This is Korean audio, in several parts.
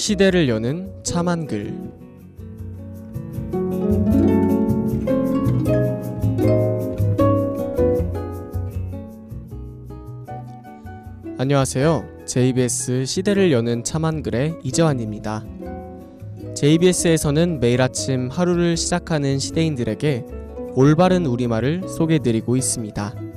시대를 여는 참 한글. 안녕하세요. JBS 시대를 여는 참 한글의 이재환입니다. JBS에서는 매일 아침 하루를 시작하는 시대인들에게 올바른 우리말을 소개해드리고 있습니다.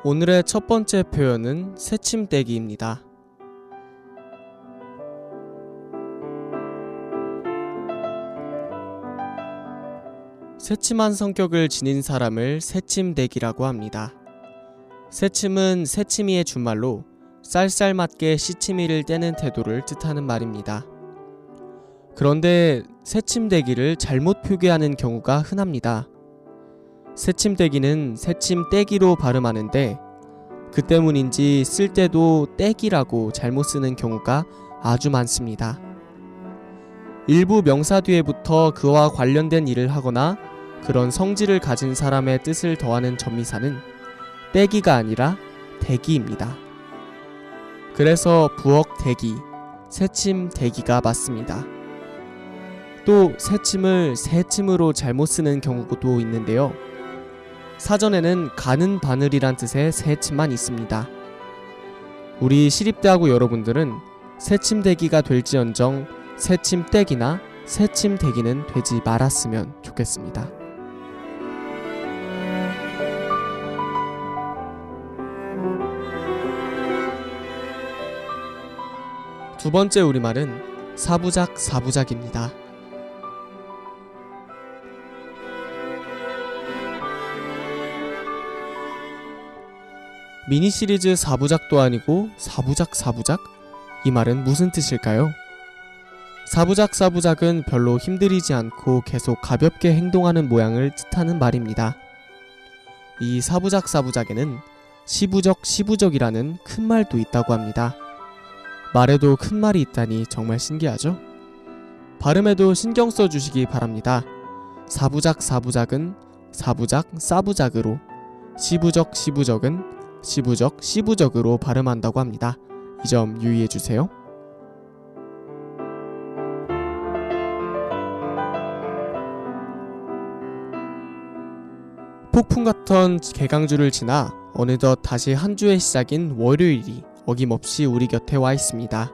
오늘의 첫 번째 표현은 새침대기입니다. 새침한 성격을 지닌 사람을 새침대기라고 합니다. 새침은 새치미의 준말로 쌀쌀맞게 시치미를 떼는 태도를 뜻하는 말입니다. 그런데 새침대기를 잘못 표기하는 경우가 흔합니다. 새침대기는 새침떼기로 발음하는데 그 때문인지 쓸 때도 떼기라고 잘못 쓰는 경우가 아주 많습니다. 일부 명사 뒤에 붙어 그와 관련된 일을 하거나 그런 성질을 가진 사람의 뜻을 더하는 접미사는 떼기가 아니라 대기입니다. 그래서 부엌대기, 새침대기가 맞습니다. 또 새침을 새침으로 잘못 쓰는 경우도 있는데요. 사전에는 가는 바늘이란 뜻의 새침만 있습니다. 우리 시립대하고 여러분들은 새침대기가 될지언정 새침떼기나 새침대기는 되지 말았으면 좋겠습니다. 두 번째 우리말은 사부작입니다. 미니 시리즈 사부작도 아니고 사부작? 이 말은 무슨 뜻일까요? 사부작은 별로 힘들이지 않고 계속 가볍게 행동하는 모양을 뜻하는 말입니다. 이 사부작에는 시부적이라는 큰 말도 있다고 합니다. 말에도 큰 말이 있다니 정말 신기하죠? 발음에도 신경 써주시기 바랍니다. 사부작은 사부작으로, 시부적은 시부적으로 발음한다고 합니다. 이 점 유의해주세요. 폭풍 같던 개강주를 지나 어느덧 다시 한 주의 시작인 월요일이 어김없이 우리 곁에 와 있습니다.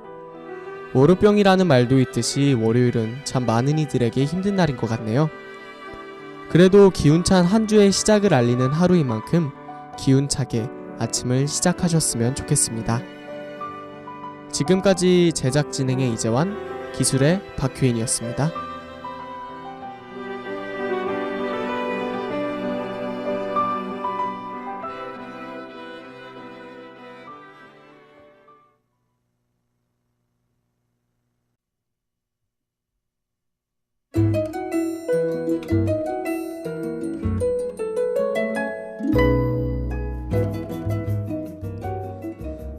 월요병이라는 말도 있듯이 월요일은 참 많은 이들에게 힘든 날인 것 같네요. 그래도 기운찬 한 주의 시작을 알리는 하루인 만큼 기운차게 아침을 시작하셨으면 좋겠습니다. 지금까지 제작 진행의 이재환, 기술의 박효인이었습니다.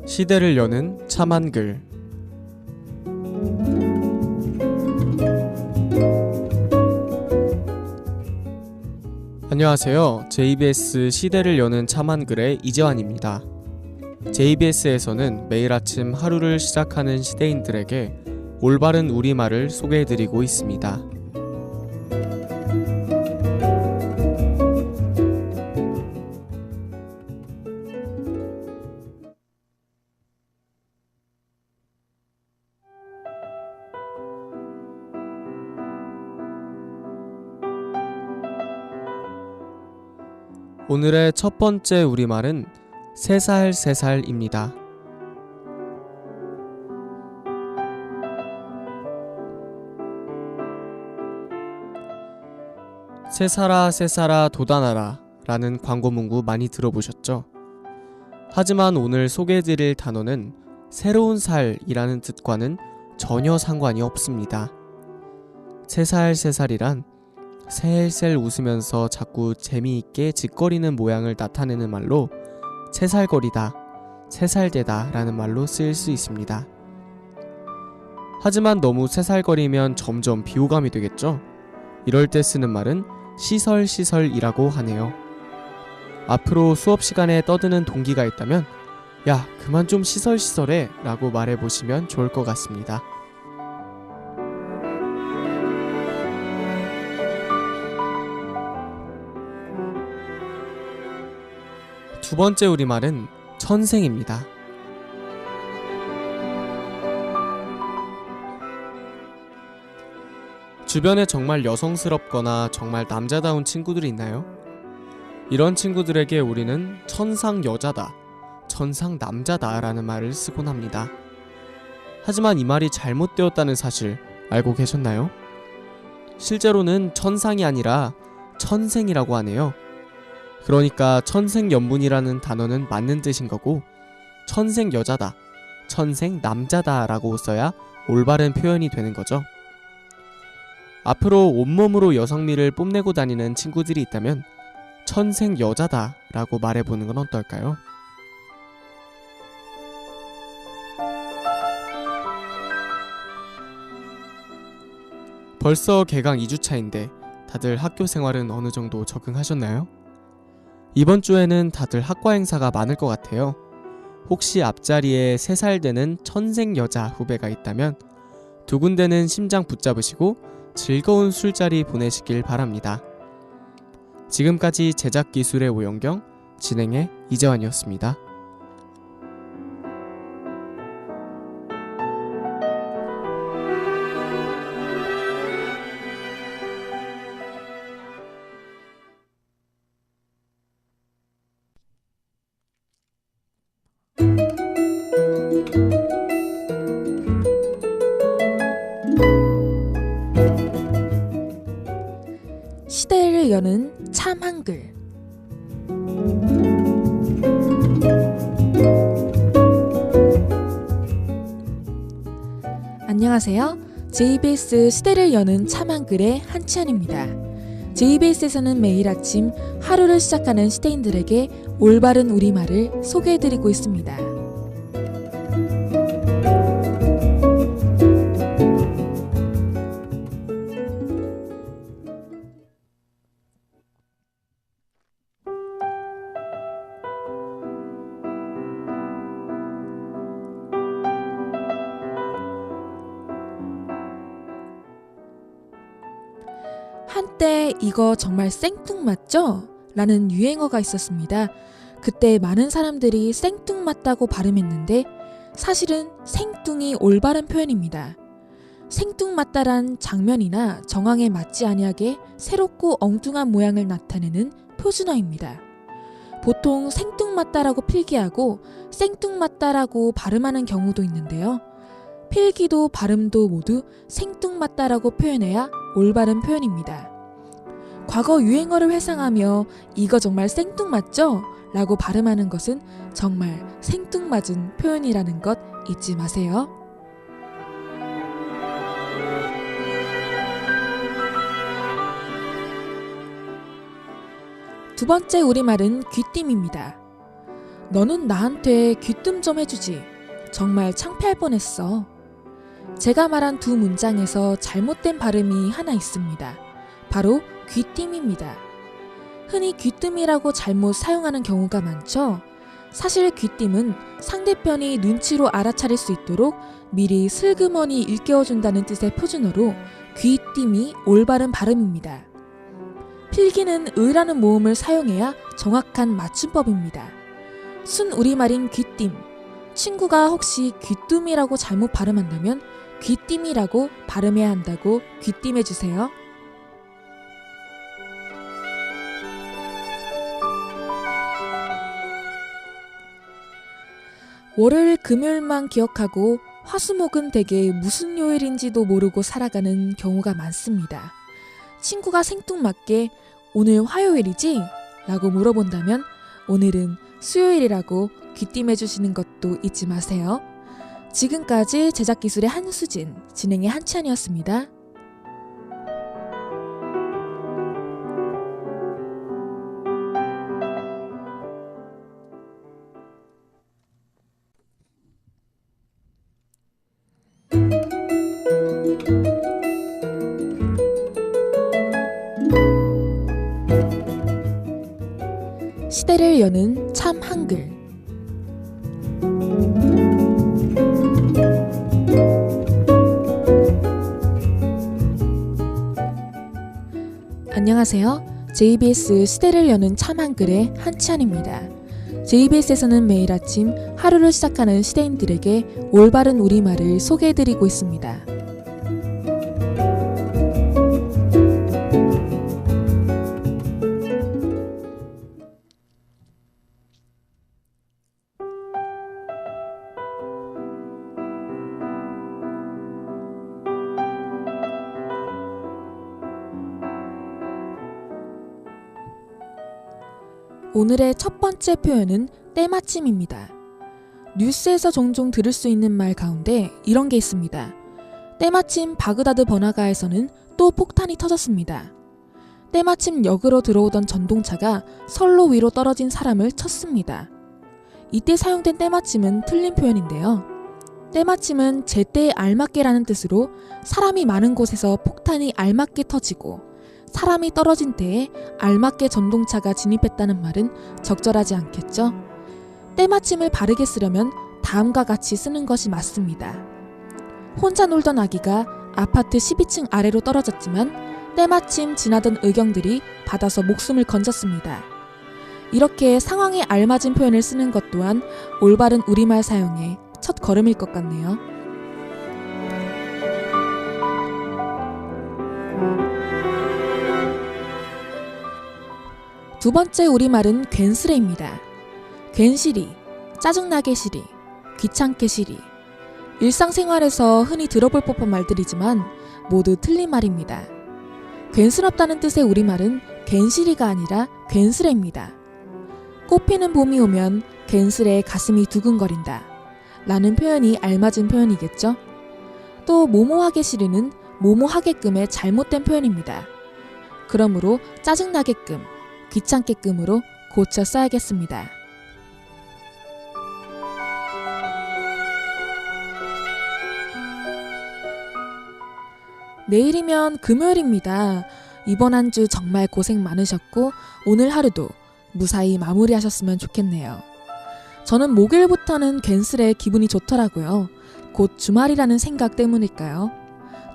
시대를 여는 참 한글. 안녕하세요. JBS 시대를 여는 참 한글의 이재환입니다. JBS에서는 매일 아침 하루를 시작하는 시대인들에게 올바른 우리말을 소개해드리고 있습니다. 오늘의 첫 번째 우리말은 새살입니다. 새살아 도다나라 라는 광고 문구 많이 들어보셨죠? 하지만 오늘 소개해드릴 단어는 새로운 살이라는 뜻과는 전혀 상관이 없습니다. 새살새살이란 새엘셀 웃으면서 자꾸 재미있게 짓거리는 모양을 나타내는 말로 새살거리다, 새살대다 라는 말로 쓰일 수 있습니다. 하지만 너무 새살거리면 점점 비호감이 되겠죠? 이럴 때 쓰는 말은 시설시설이라고 하네요. 앞으로 수업 시간에 떠드는 동기가 있다면 야, 그만 좀 시설시설해 라고 말해보시면 좋을 것 같습니다. 두 번째 우리말은 천생입니다. 주변에 정말 여성스럽거나 정말 남자다운 친구들이 있나요? 이런 친구들에게 우리는 천상 여자다, 천상 남자다 라는 말을 쓰곤 합니다. 하지만 이 말이 잘못되었다는 사실 알고 계셨나요? 실제로는 천상이 아니라 천생이라고 하네요. 그러니까 천생연분이라는 단어는 맞는 뜻인 거고 천생 여자다, 천생 남자다 라고 써야 올바른 표현이 되는 거죠. 앞으로 온몸으로 여성미를 뽐내고 다니는 친구들이 있다면 천생 여자다 라고 말해보는 건 어떨까요? 벌써 개강 2주차인데 다들 학교 생활은 어느 정도 적응하셨나요? 이번 주에는 다들 학과 행사가 많을 것 같아요. 혹시 앞자리에 3살 되는 천생 여자 후배가 있다면 두 군데는 심장 붙잡으시고 즐거운 술자리 보내시길 바랍니다. 지금까지 제작기술의 오영경, 진행의 이재환이었습니다. 시대를 여는 참 한글. 안녕하세요. JBS 시대를 여는 참 한글의 한치현입니다. JBS에서는 매일 아침 하루를 시작하는 시대인들에게 올바른 우리말을 소개해드리고 있습니다. 한때 이거 정말 생뚱맞죠? 라는 유행어가 있었습니다. 그때 많은 사람들이 생뚱맞다고 발음했는데 사실은 생뚱이 올바른 표현입니다. 생뚱맞다란 장면이나 정황에 맞지 아니하게 새롭고 엉뚱한 모양을 나타내는 표준어입니다. 보통 생뚱맞다라고 필기하고 생뚱맞다라고 발음하는 경우도 있는데요. 필기도 발음도 모두 생뚱맞다라고 표현해야 올바른 표현입니다. 과거 유행어를 회상하며 이거 정말 생뚱맞죠? 라고 발음하는 것은 정말 생뚱맞은 표현이라는 것 잊지 마세요. 두 번째 우리말은 귀띔입니다. 너는 나한테 귀뜸 좀 해주지. 정말 창피할 뻔했어. 제가 말한 두 문장에서 잘못된 발음이 하나 있습니다. 바로 귀띔입니다. 흔히 귀뜸이라고 잘못 사용하는 경우가 많죠. 사실 귀띔은 상대편이 눈치로 알아차릴 수 있도록 미리 슬그머니 일깨워준다는 뜻의 표준어로 귀띔이 올바른 발음입니다. 필기는 의라는 모음을 사용해야 정확한 맞춤법입니다. 순 우리말인 귀띔. 친구가 혹시 귀뜸이라고 잘못 발음한다면 귀띔이라고 발음해야 한다고 귀띔해주세요. 월요일 금요일만 기억하고 화수목은 대개 무슨 요일인지도 모르고 살아가는 경우가 많습니다. 친구가 생뚱맞게 오늘 화요일이지? 라고 물어본다면 오늘은 수요일이라고 귀띔해주시는 것도 잊지 마세요. 지금까지 제작기술의 한수진, 진행의 한치환이었습니다. 시대를 여는 참 한글. 안녕하세요. JBS 시대를 여는 참 한글의 한치안입니다. JBS에서는 매일 아침 하루를 시작하는 시대인들에게 올바른 우리말을 소개해드리고 있습니다. 오늘의 첫 번째 표현은 때마침입니다. 뉴스에서 종종 들을 수 있는 말 가운데 이런 게 있습니다. 때마침 바그다드 번화가에서는 또 폭탄이 터졌습니다. 때마침 역으로 들어오던 전동차가 선로 위로 떨어진 사람을 쳤습니다. 이때 사용된 때마침은 틀린 표현인데요. 때마침은 제때에 알맞게라는 뜻으로 사람이 많은 곳에서 폭탄이 알맞게 터지고 사람이 떨어진 때에 알맞게 전동차가 진입했다는 말은 적절하지 않겠죠? 때마침을 바르게 쓰려면 다음과 같이 쓰는 것이 맞습니다. 혼자 놀던 아기가 아파트 12층 아래로 떨어졌지만 때마침 지나던 의경들이 받아서 목숨을 건졌습니다. 이렇게 상황에 알맞은 표현을 쓰는 것 또한 올바른 우리말 사용의 첫 걸음일 것 같네요. 두 번째 우리말은 괜스레입니다. 괜시리, 짜증나게 시리, 귀찮게 시리. 일상생활에서 흔히 들어볼 법한 말들이지만 모두 틀린 말입니다. 괜스럽다는 뜻의 우리말은 괜시리가 아니라 괜스레입니다. 꽃피는 봄이 오면 괜스레 가슴이 두근거린다 라는 표현이 알맞은 표현이겠죠? 또 모모하게 시리는 모모하게끔의 잘못된 표현입니다. 그러므로 짜증나게끔, 귀찮게끔으로 고쳐 써야겠습니다. 내일이면 금요일입니다. 이번 한 주 정말 고생 많으셨고 오늘 하루도 무사히 마무리하셨으면 좋겠네요. 저는 목요일부터는 괜스레 기분이 좋더라고요. 곧 주말이라는 생각 때문일까요?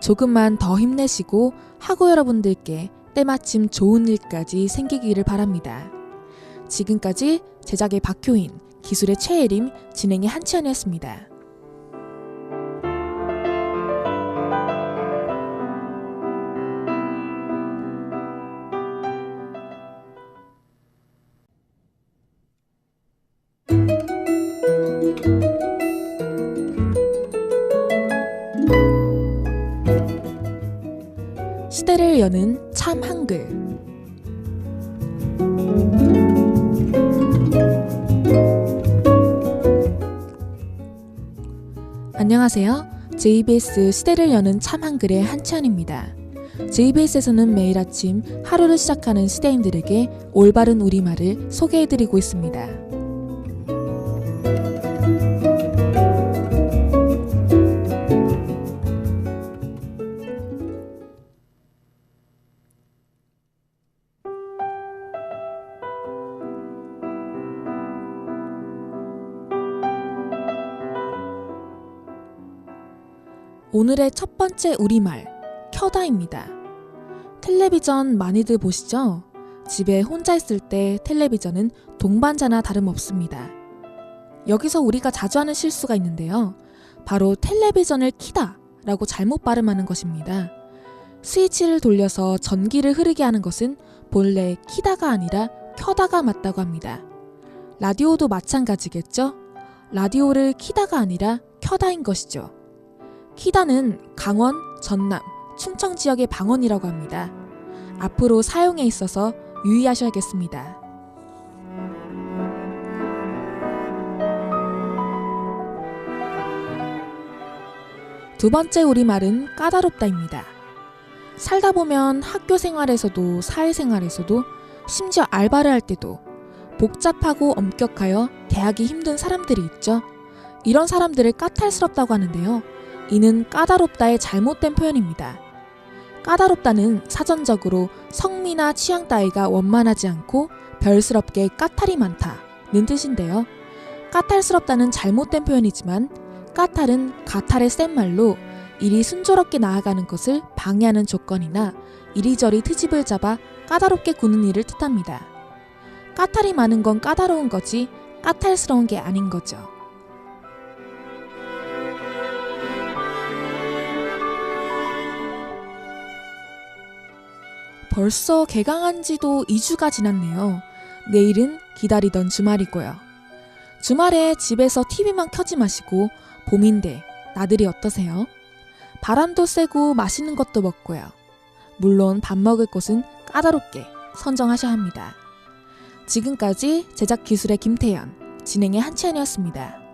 조금만 더 힘내시고 하고 여러분들께 때마침 좋은 일까지 생기기를 바랍니다. 지금까지 제작의 박효인, 기술의 최예림, 진행의 한치안이었습니다. 시대를 여는 참 한글. 안녕하세요. JBS 시대를 여는 참 한글의 한치안입니다. JBS에서는 매일 아침 하루를 시작하는 시대인들에게 올바른 우리말을 소개해드리고 있습니다. 오늘의 첫 번째 우리말, 켜다입니다. 텔레비전 많이들 보시죠? 집에 혼자 있을 때 텔레비전은 동반자나 다름없습니다. 여기서 우리가 자주 하는 실수가 있는데요. 바로 텔레비전을 키다 라고 잘못 발음하는 것입니다. 스위치를 돌려서 전기를 흐르게 하는 것은 본래 키다가 아니라 켜다가 맞다고 합니다. 라디오도 마찬가지겠죠? 라디오를 키다가 아니라 켜다인 것이죠. 키다는 강원, 전남, 충청 지역의 방언이라고 합니다. 앞으로 사용에 있어서 유의하셔야겠습니다. 두 번째 우리말은 까다롭다입니다. 살다 보면 학교 생활에서도 사회생활에서도 심지어 알바를 할 때도 복잡하고 엄격하여 대하기 힘든 사람들이 있죠. 이런 사람들을 까탈스럽다고 하는데요. 이는 까다롭다의 잘못된 표현입니다. 까다롭다는 사전적으로 성미나 취향 따위가 원만하지 않고 별스럽게 까탈이 많다는 뜻인데요. 까탈스럽다는 잘못된 표현이지만 까탈은 가탈의 센 말로 일이 순조롭게 나아가는 것을 방해하는 조건이나 이리저리 트집을 잡아 까다롭게 구는 일을 뜻합니다. 까탈이 많은 건 까다로운 거지 까탈스러운 게 아닌 거죠. 벌써 개강한 지도 2주가 지났네요. 내일은 기다리던 주말이고요. 주말에 집에서 TV만 켜지 마시고 봄인데 나들이 어떠세요? 바람도 쐬고 맛있는 것도 먹고요. 물론 밥 먹을 곳은 까다롭게 선정하셔야 합니다. 지금까지 제작 기술의 김태연, 진행의 한치안이었습니다.